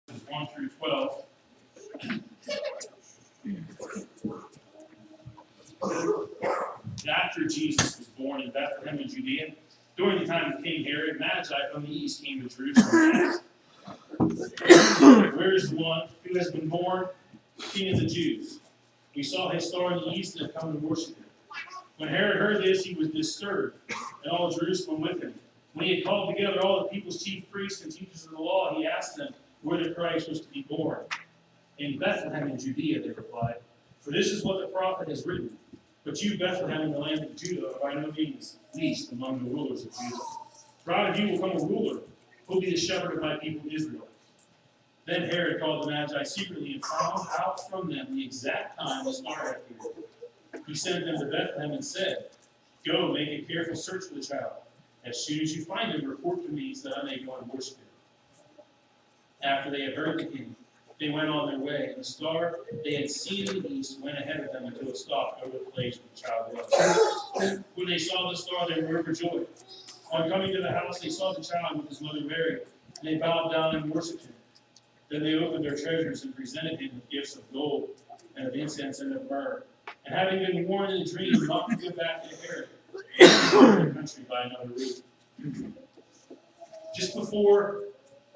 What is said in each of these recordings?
1 through 12. After Jesus was born in Bethlehem in Judea, during the time of King Herod, Magi from the east came to Jerusalem and asked, "Where is the one who has been born King of the Jews? We saw his star in the east and have come to worship him." When Herod heard this, he was disturbed, and all Jerusalem with him. When he had called together all the people's chief priests and teachers of the law, he asked them where the Christ was to be born. "In Bethlehem in Judea," they replied, "for this is what the prophet has written. But you, Bethlehem, in the land of Judah, are by no means least among the rulers of Judah. For out of you will come a ruler who will be the shepherd of my people Israel." Then Herod called the Magi secretly and found out from them the exact time the star had appeared. He sent them to Bethlehem and said, "Go, make a careful search for the child. As soon as you find him, report to me so that I may go and worship him." After they had heard the king, they went on their way, and the star they had seen in the east went ahead of them until it stopped over the place where the child was. When they saw the star, they were overjoyed. On coming to the house, they saw the child with his mother Mary, and they bowed down and worshipped him. Then they opened their treasures and presented him with gifts of gold, and of incense, and of myrrh. And having been warned in a dream not to go back to Herod, they fled their country by another route. Just before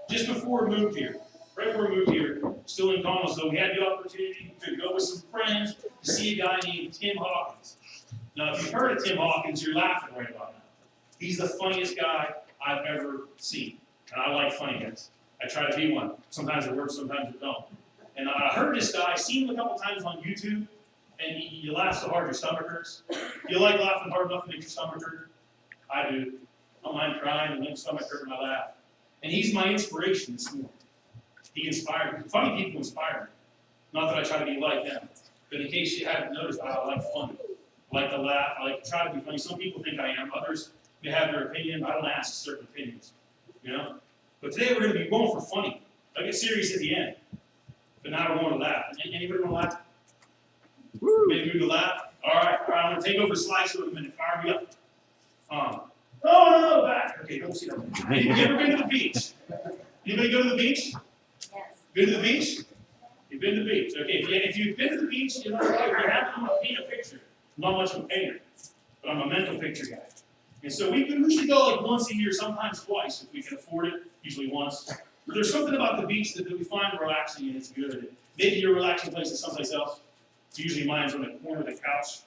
we moved here, right before we moved here, still in Connellsville, we had the opportunity to go with some friends to see a guy named Tim Hawkins. Now, if you've heard of Tim Hawkins, you're laughing right about now. He's the funniest guy I've ever seen. And I like funny guys. I try to be one. Sometimes it works, sometimes it don't. And I heard this guy, seen him a couple times on YouTube, and you laugh so hard your stomach hurts. You like laughing hard enough to make your stomach hurt? I do. I don't mind crying and make my stomach hurt when I laugh. And he's my inspiration this morning. He inspired me. Funny people inspire me. Not that I try to be like them. But in case you haven't noticed, I like funny. I like to laugh. I like to try to be funny. Some people think I am. Others may have their opinion. I don't ask certain opinions. You know? But today we're going to be going for funny. I get serious at the end. But now we're going to laugh. Anybody want to laugh? Maybe we can laugh? All right. I'm going to take over the slideshow in a minute. Fire me up. No, back. Okay, don't see that. You ever been to the beach? Anybody go to the beach? Yes. Been to the beach? You've been to the beach. Okay, if you've been to the beach, you know what? If you haven't, I'm going to paint a picture. I'm not much of a painter, but I'm a mental picture guy. And so we should go like once a year, sometimes twice if we can afford it, usually once. But there's something about the beach that we find relaxing and it's good. Maybe your relaxing place is someplace else. Usually mine's on the corner of the couch,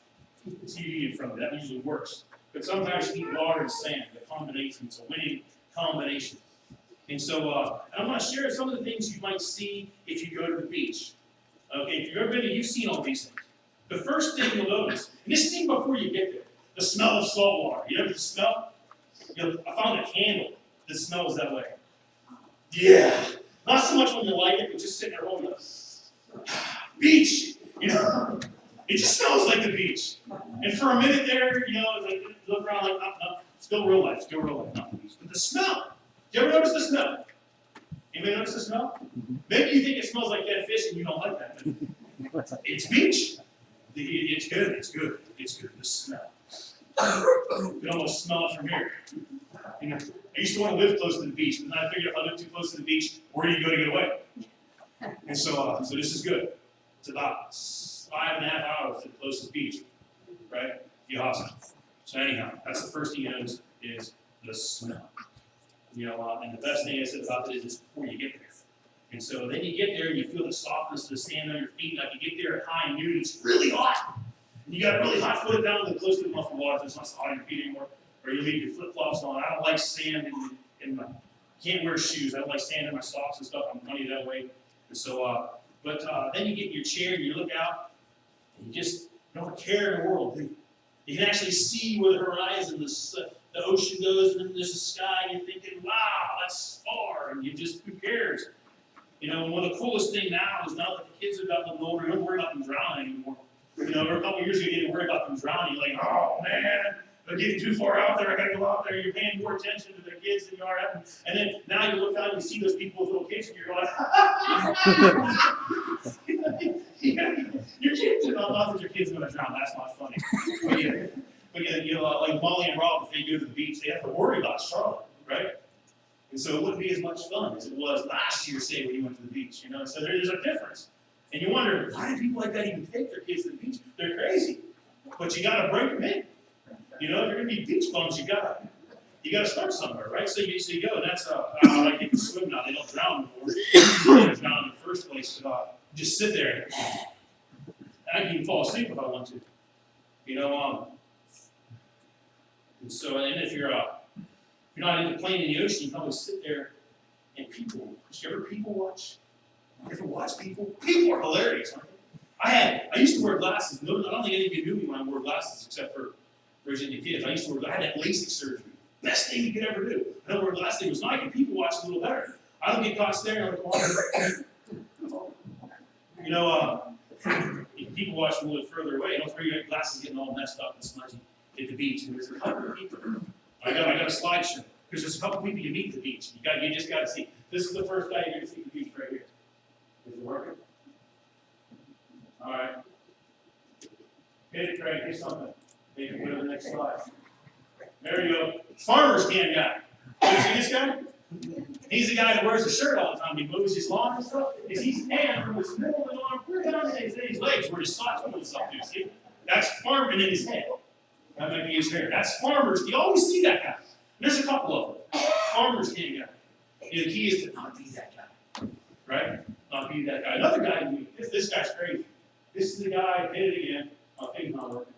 TV in front of it. That usually works. But sometimes you need water and sand. The combination, it's a winning combination. And so I'm going to share some of the things you might see if you go to the beach. Okay, if you've ever been there, you've seen all these things. The first thing you'll notice, and this thing before you get there, the smell of salt water. You know the smell? I found a candle that smells that way. Yeah. Not so much when you light it, but just sitting there holding it. Beach. You know? It just smells like the beach. And for a minute there, you know, like, look around like, no, still real life, not the beach. But the smell. Do you ever notice the smell? Anybody notice the smell? Maybe you think it smells like dead fish and you don't like that. But it's beach. It's good. The smell. You can almost smell it from here. You know, I used to want to live close to the beach, but then I figured if I lived too close to the beach, where do you go to get away? And so this is good. It's about 5.5 hours to the closest beach, right? Awesome. So anyhow, that's the first thing you notice is the smell. You know, and the best thing I said about it is before you get there. And so then you get there and you feel the softness of the sand on your feet. Like you get there at high noon, it's really hot. And you got a really hot foot down to close to the muffled water, so it's not so hot on your feet anymore. Or you leave your flip-flops on. I don't like sand in my, can't wear shoes. I don't like sand in my socks and stuff. I'm funny that way. And so, then you get in your chair and you look out, and you just don't care in the world, do you? You can actually see where the horizon, the ocean goes, and then there's the sky, and you're thinking, wow, that's far, and you just, who cares? You know, one of the coolest thing now is now that the kids have gotten a little older, you don't worry about them drowning anymore. You know, a couple of years ago, you didn't worry about them drowning. You're like, oh, man, they're getting too far out there. I got to go out there. You're paying more attention to their kids than you are. And then now you look out and you see those people with little kids, and you're like, your kids are not that your kids are going to drown. That's not funny. But you know, like Molly and Rob, if they go to the beach, they have to worry about Charlotte, right? And so it wouldn't be as much fun as it was last year, say, when you went to the beach. So there's a difference. And you wonder, why do people like that even take their kids to the beach? They're crazy. But you got to break them in. If you're going to be beach bums, you got to start somewhere, right? So you go, and that's how I like to swim now. They don't drown before. They don't drown in the first place. Just sit there. And I can even fall asleep if I want to. And so, and if you're not into playing in the ocean, you can always sit there and people. Did you ever people watch? You ever watch people? People are hilarious, aren't they? I used to wear glasses. I don't think any of you knew me when I wore glasses, except for originally kids. I had that LASIK surgery. Best thing you could ever do. I don't wear glasses. It was nice. I can people watch a little better. I don't get caught staring at the water. You can people watch a little further away. Don't worry, your glasses getting all messed up and smudgy at the beach. And there's a couple of people. I got a slideshow because there's a couple of people you meet at the beach. You just got to see. This is the first guy you're going to see at the beach right here. Is it working? All right. Hit it, Craig. Here's something. Maybe go to the next slide. There you go. Farmer's can guy. You see this guy? He's the guy that wears a shirt all the time. He mows his lawn and stuff. He's tan from his middle of the arm clear down to his legs where his socks and stuff do. See? That's farming in his head. That might be his hair. That's farmers. You always see that guy. There's a couple of them. Farmers can guy. The key is to not be that guy. Right? Not be that guy. Another guy, this guy's crazy. This is the guy, hit it again. Oh, thing's not working.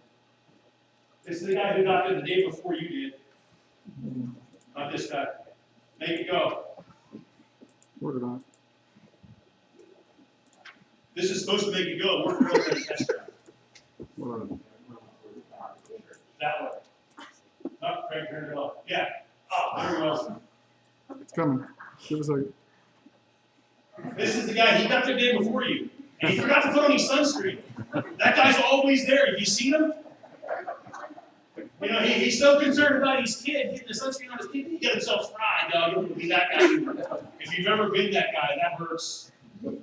This is the guy who got there the day before you did. Not this guy. Make it go. Work it on. This is supposed to make it go. Work it over the test drive. That way. Oh, Craig, turn it off. Yeah. Oh, there we go. It's coming. Give us a second. This is the guy, he got there the day before you. And he forgot to put on his sunscreen. That guy's always there. Have you seen him? He's so concerned about his kid, getting the sunscreen on his kid, he get himself fried, dog. You wouldn't be that guy. If you've ever been that guy, that hurts.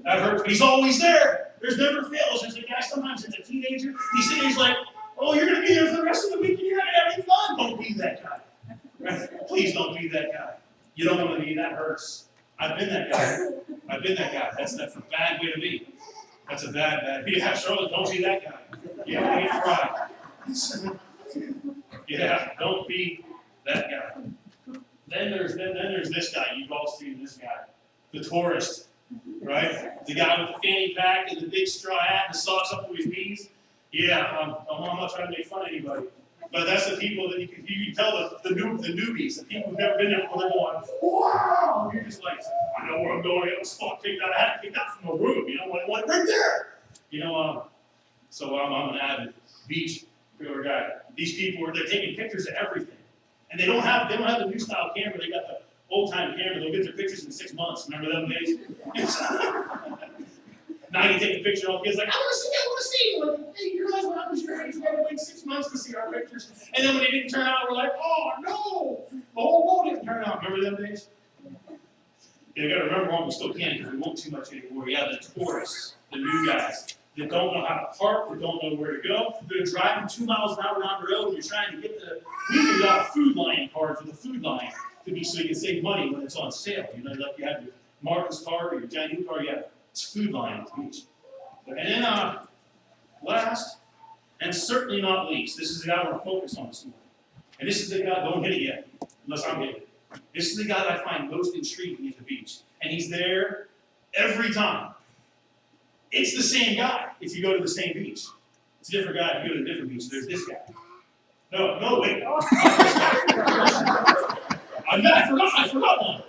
That hurts. But he's always there. There's never fails. There's a guy, sometimes it's a teenager. He's like, oh, you're going to be there for the rest of the week and you're not going to have any fun. Don't be that guy. Right? Please don't be that guy. You don't want to be. That hurts. I've been that guy. That's a bad way to be. That's a bad. Yeah, Charlotte, don't be that guy. Yeah, get fried. Yeah, don't be that guy. Then there's this guy. You've all seen this guy, the tourist, right? The guy with the fanny pack and the big straw hat and the socks up to his knees. Yeah, I'm not trying to make fun of anybody, but that's the people that you can tell the newbies, the people who've never been there before. They're going, wow! You're just like, I know where I'm going. I got a spot kicked out. I had to kick out from a room. What right there. So I'm an avid beach guy. These people they're taking pictures of everything, and they don't have the new style camera. They got the old time camera. They'll get their pictures in 6 months. Remember them days? Now you take a picture of all the kids like, I want to see. Like, hey, you realize what happens your age? We had to wait 6 months to see our pictures, and then when they didn't turn out, we're like, oh no, the whole world didn't turn out. Remember them days? You got to remember one. We still can because we won't too much anymore. Yeah, the tourists, the new guys. That don't know how to park, that don't know where to go. They're driving 2 miles an hour down the road and you're trying to get we even got a food line card for the food line to be so you can save money when it's on sale. Like you have your Martin's card or your Daniel card, it's food line at the beach. And then last, and certainly not least, this is the guy I want to focus on this morning. And this is the guy, don't hit it yet, unless I'm hitting it. This is the guy that I find most intriguing at the beach. And he's there every time. It's the same guy if you go to the same beach. It's a different guy if you go to a different beach. There's this guy. No, wait. I forgot one.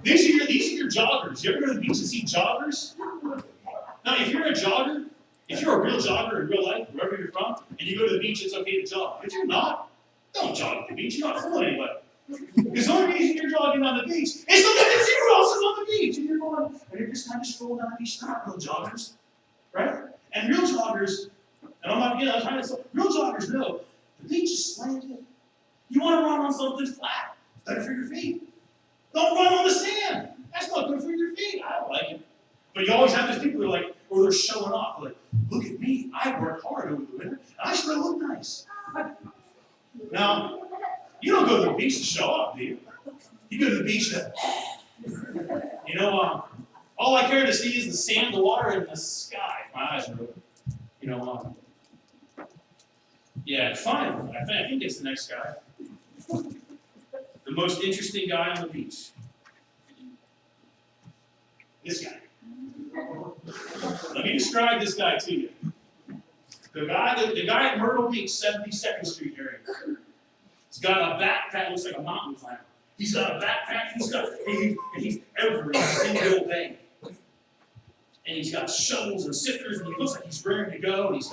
These are your joggers. You ever go to the beach and see joggers? Now, if you're a jogger, if you're a real jogger in real life, wherever you're from, and you go to the beach, it's okay to jog. If you're not, don't jog at the beach. You're not fooling anybody. Because the only reason you're jogging on the beach is so that see who else is on the beach. And you're just kind of scrolling down the beach. They're not real joggers. Right? And real joggers, and I'm trying to say, real joggers know the beach is slanted. You want to run on something flat. It's better for your feet. Don't run on the sand. That's not good for your feet. I don't like it. But you always have those people who are like, or they're showing off. Like, look at me. I work hard over the winter, and I still look nice. Now, you don't go to the beach to show off, do you? You go to the beach, all I care to see is the sand, the water, and the sky. My eyes are open. Yeah, fine. I think it's the next guy. The most interesting guy on the beach. This guy. Let me describe this guy to you. The guy at Myrtle Beach, 72nd Street area. He's got a backpack, looks like a mountain climber. He's got a backpack, he's every single day. And he's got shovels and sifters, and he looks like he's ready to go. And he's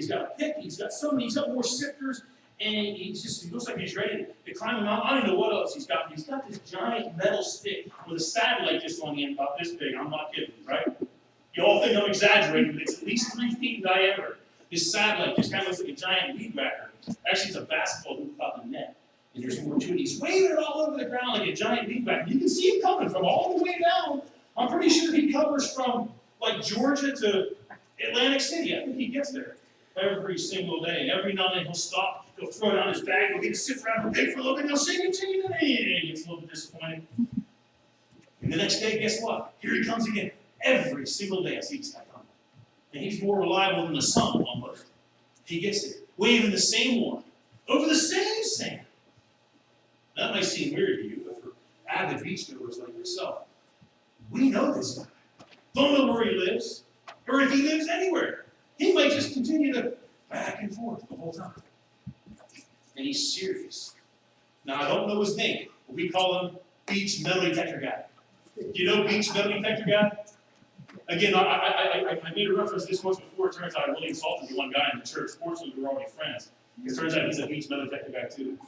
got a pick, he's got more sifters, and he looks like he's ready to climb a mountain. I don't know what else he's got. He's got this giant metal stick with a satellite just on the end, about this big. I'm not kidding, right? You all think I'm exaggerating, but it's at least 3 feet in diameter. This satellite just kind of looks like a giant weed whacker. Actually, it's a basketball hoop without the net. And there's more to it. He's waving it all over the ground like a giant weed whacker. You can see him coming from all the way down. I'm pretty sure he covers from like Georgia to Atlantic City. I think he gets there every single day. Every now and then he'll stop, he'll throw down his bag, he'll get to sit around and pay for a little bit, he'll sing it, and he gets a little bit disappointed. And the next day, guess what? Here he comes again. Every single day I see this guy coming. And he's more reliable than the sun almost. He gets there, waving the same one, over the same sand. That might seem weird to you, but for avid beachgoers like yourself, we know this guy. Don't know where he lives, or if he lives anywhere. He might just continue to back and forth the whole time. And he's serious. Now, I don't know his name, but we call him Beach Metal Detector Guy. Do you know Beach Metal Detector Guy? Again, I made a reference to this once before. It turns out I really insulted the one guy in the church. Fortunately, we were already friends. It turns out he's a Beach Metal Detector Guy, too.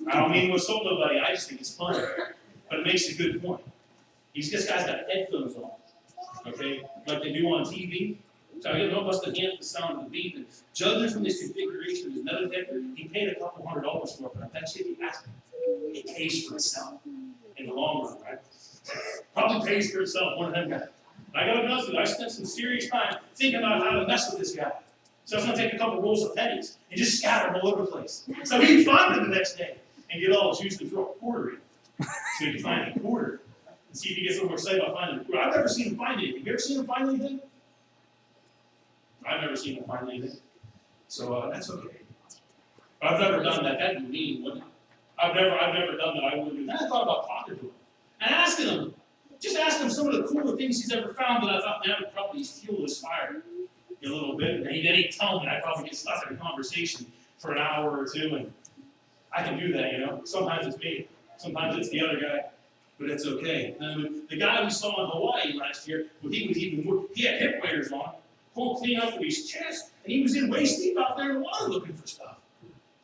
I don't mean to insult nobody. I just think it's funny. But it makes a good point. This guy's got headphones on. Okay, like they do on TV. So he'll help us to enhance the sound of the beat. And judging from this configuration of his metal detector, he paid a couple $100 for it, but I bet you if you ask him, it pays for itself in the long run, right? Probably pays for itself, one of them guys. I gotta be honest with you, I spent some serious time thinking about how to mess with this guy. So I was gonna take a couple rolls of pennies and just scatter them all over the place. So he'd find them the next day and get all his juice and throw a quarter in. So he could find a quarter. And see if he gets a little more excited about finding it. I've never seen him find anything. You ever seen him find anything? I've never seen him find anything. So that's okay. But I've never done that. That'd be mean, wouldn't it? I've never done that. I wouldn't do that. I thought about talking to him and asking him, just asking him some of the cooler things he's ever found that I thought that would probably fuel his fire a little bit. And then he'd tell me, and I'd probably get stuck in a conversation for an hour or two, and I can do that, Sometimes it's me. Sometimes it's the other guy. But it's okay. And the guy we saw in Hawaii last year, he was even more, he had hip waders on, pulled clean up to his chest, and he was in waist deep out there in the water looking for stuff.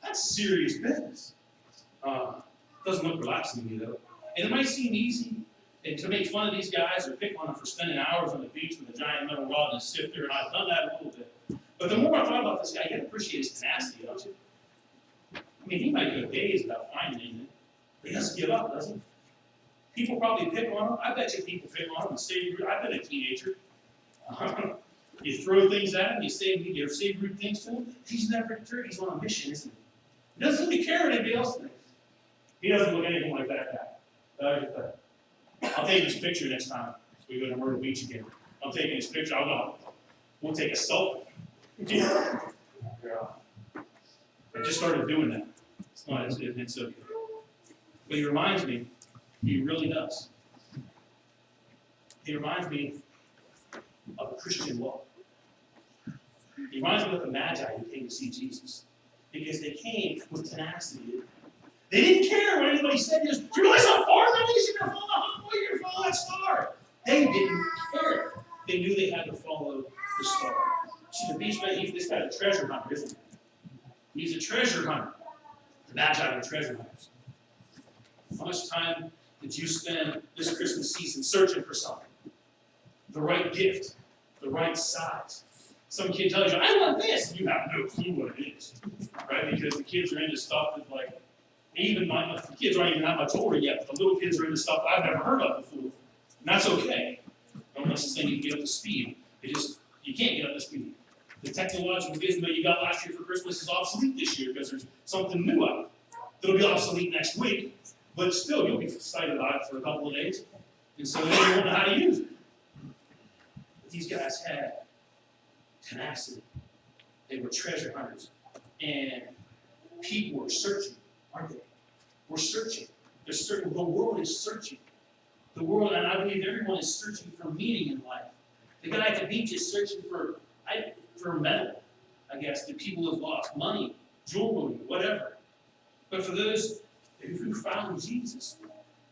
That's serious business. Doesn't look relaxing to me though. And it might seem easy to make fun of these guys or pick on them for spending hours on the beach with a giant metal rod and a sifter, and I've done that a little bit. But the more I thought about this guy, you can appreciate his tenacity, don't you? I mean, he might go days without finding anything, but he doesn't give up, does he? People probably pick on him. I bet you people pick on him and say, I've been a teenager. You throw things at him, you say rude things to him. He's never deterred. He's on a mission, isn't he? He doesn't even care what anybody else thinks. He doesn't look anything like that guy. I'll take his picture next time we go to Myrtle Beach again. I'm taking his picture. We'll take a selfie. Yeah. I just started doing that. It's okay. But he reminds me, he really does. He reminds me of a Christian law. He reminds me of the Magi who came to see Jesus. Because they came with tenacity. They didn't care what anybody said. Do you realize how far that is? You're going to follow the boy, you're going to follow that star. They didn't care. They knew they had to follow the star. See, the beach man, this guy's a treasure hunter, isn't he? He's a treasure hunter. The Magi are treasure hunters. How much time did you spend this Christmas season searching for something? The right gift, the right size. Some kid tells you, I want this, and you have no clue what it is, right? Because the kids are into stuff that, the kids aren't even that much older yet, but the little kids are into stuff that I've never heard of before. And that's okay. Don't necessarily need to get up to speed. You can't get up to speed. The technological gizmo you got last year for Christmas is obsolete this year because there's something new out. That'll be obsolete next week. But still, you'll be excited about it for a couple of days. And so then you won't know how to use it. But these guys had tenacity. They were treasure hunters. And people were searching, aren't they? We're searching. They're searching. The world is searching. The world, and I believe everyone is searching for meaning in life. The guy at the beach is searching for metal, I guess, that people have lost. Money, jewelry, whatever. But for those who found Jesus,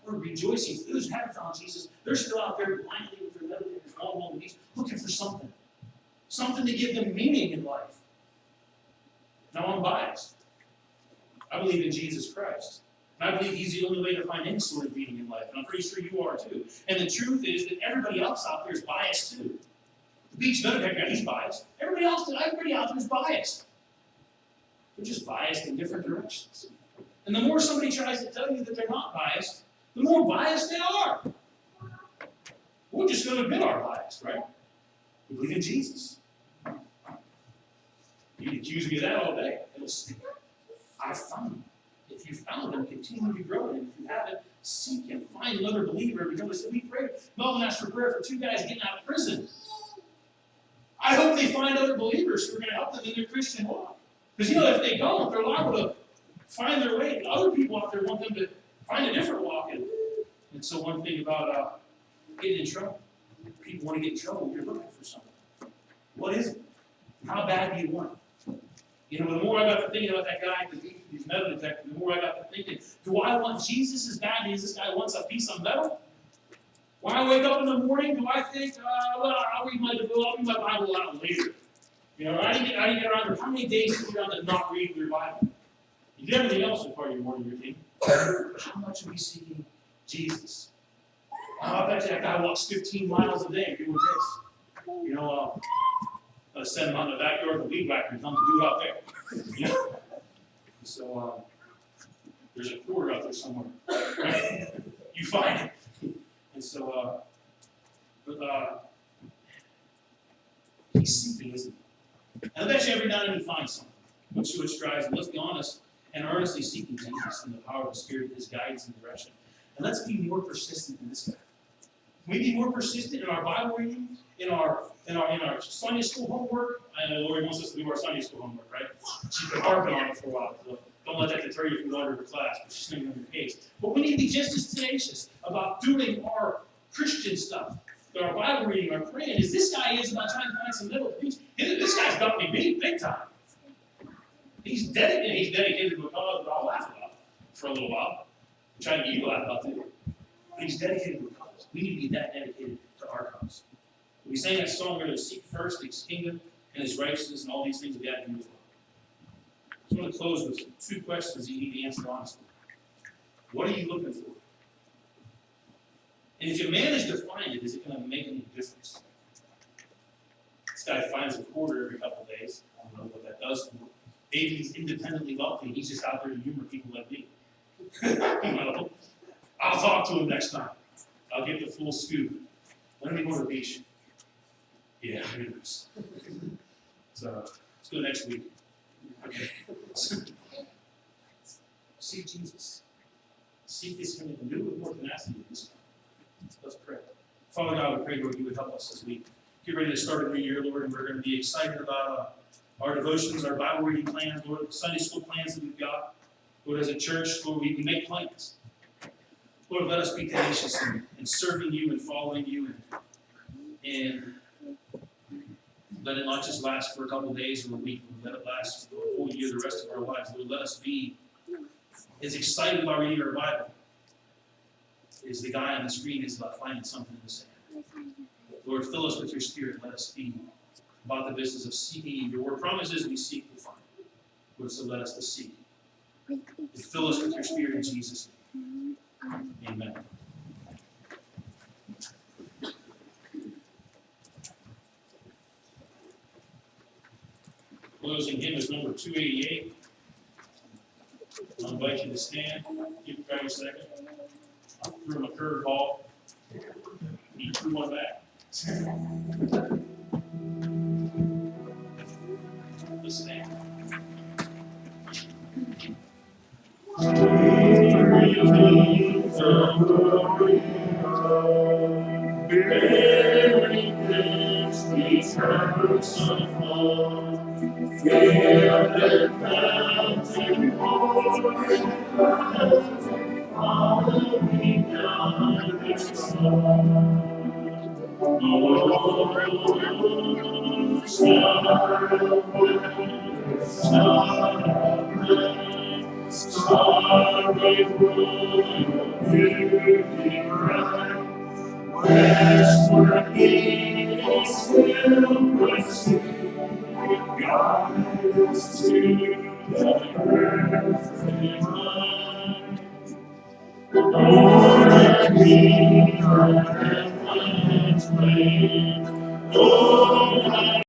we're rejoicing. For those who haven't found Jesus, they're still out there blindly with their metal fingers all along the beach, looking for something. Something to give them meaning in life. Now, I'm biased. I believe in Jesus Christ. And I believe he's the only way to find any sort of meaning in life. And I'm pretty sure you are too. And the truth is that everybody else out there is biased too. The beach nut guy, he's biased. Everybody out there is biased. They're just biased in different directions. And the more somebody tries to tell you that they're not biased, the more biased they are. We're just going to admit our bias, right? We believe in Jesus. You can accuse me of that all day. It'll stick. I found him. If you found him, continue to grow in him. If you haven't, seek him. Find another believer. Because we prayed. Melvin asked for prayer for 2 guys getting out of prison. I hope they find other believers who are going to help them in their Christian walk. Because if they don't, they're liable to find their way. Other people out there want them to find a different walk. And so one thing about getting in trouble. People want to get in trouble. You're looking for something. What is it? How bad do you want it? The more I got to thinking about that guy, he's metal detector, the more I got to thinking, do I want Jesus as badly as this guy wants a piece of metal? When I wake up in the morning, do I think, I'll read my Bible out later? I didn't get around to how many days did you get around to not read your Bible? You did everything else as part of your morning routine. How much are we seeking Jesus? I bet you that guy walks 15 miles a day doing this. Send him out in the backyard with the weed whacker and tell him to do it out there. So there's a quarter out there somewhere. Right? You find it. And so, he's seeking, isn't he? And I bet you every now and then he finds something. Which drives him, let's be honest, and earnestly seeking Jesus and the power of the Spirit, his guidance and direction. And let's be more persistent than this guy. Can we be more persistent in our Bible reading, in our Sunday school homework? I know Lori wants us to do our Sunday school homework, right? She's been harping on it for a while, so don't let that deter you from going to her class, but she's thinking on your case. But we need to be just as tenacious about doing our Christian stuff, our Bible reading, our praying, as this guy is about trying to find some middle peace. This guy's got me beat big time. He's dedicated to a cause that I'll laugh about for a little while. I'm trying to get you to laugh about too. But he's dedicated to a cause. We need to be that dedicated to our cause. We sang that song, we're going to seek first his kingdom and his righteousness and all these things we have to do as well. I want to close with 2 questions you need to answer honestly. What are you looking for? And if you manage to find it, is it going to make any difference? This guy finds a quarter every couple of days. I don't know what that does for him. Maybe he's independently wealthy. He's just out there to humor people like me. I'll talk to him next time. I'll get the full scoop. When are we going to the beach? Yeah, who knows? So let's go next week. Okay. Seek Jesus. Seek his kingdom and do it with more tenacity than this time. Let's pray. Father God, we pray, Lord, you would help us as we get ready to start a new year, Lord, and we're going to be excited about our devotions, our Bible reading plans, Lord, the Sunday school plans that we've got. Lord, as a church, Lord, we make plans. Lord, let us be tenacious in serving you and following you, and let it not just last for a couple of days or a week, but let it last for a whole year, the rest of our lives. Lord, let us be as excited about reading our Bible as the guy on the screen is about finding something in the sand. Lord, fill us with your Spirit. Let us be about the business of seeking you. Your word promises we seek, we find. Lord, so let us to seek. And fill us with your Spirit in Jesus' name. Amen. Closing hymn is number 288. I'll invite you to stand. Give the guy a second. I threw him a curveball. He threw one back. Let's stand. Sweet church of love, filled and fountain, pouring, following down the song. Oh, star of light, star with royal beauty bright, westward gaze will proceed, guide us to thy earthly light. Lord, and King of heaven's reign,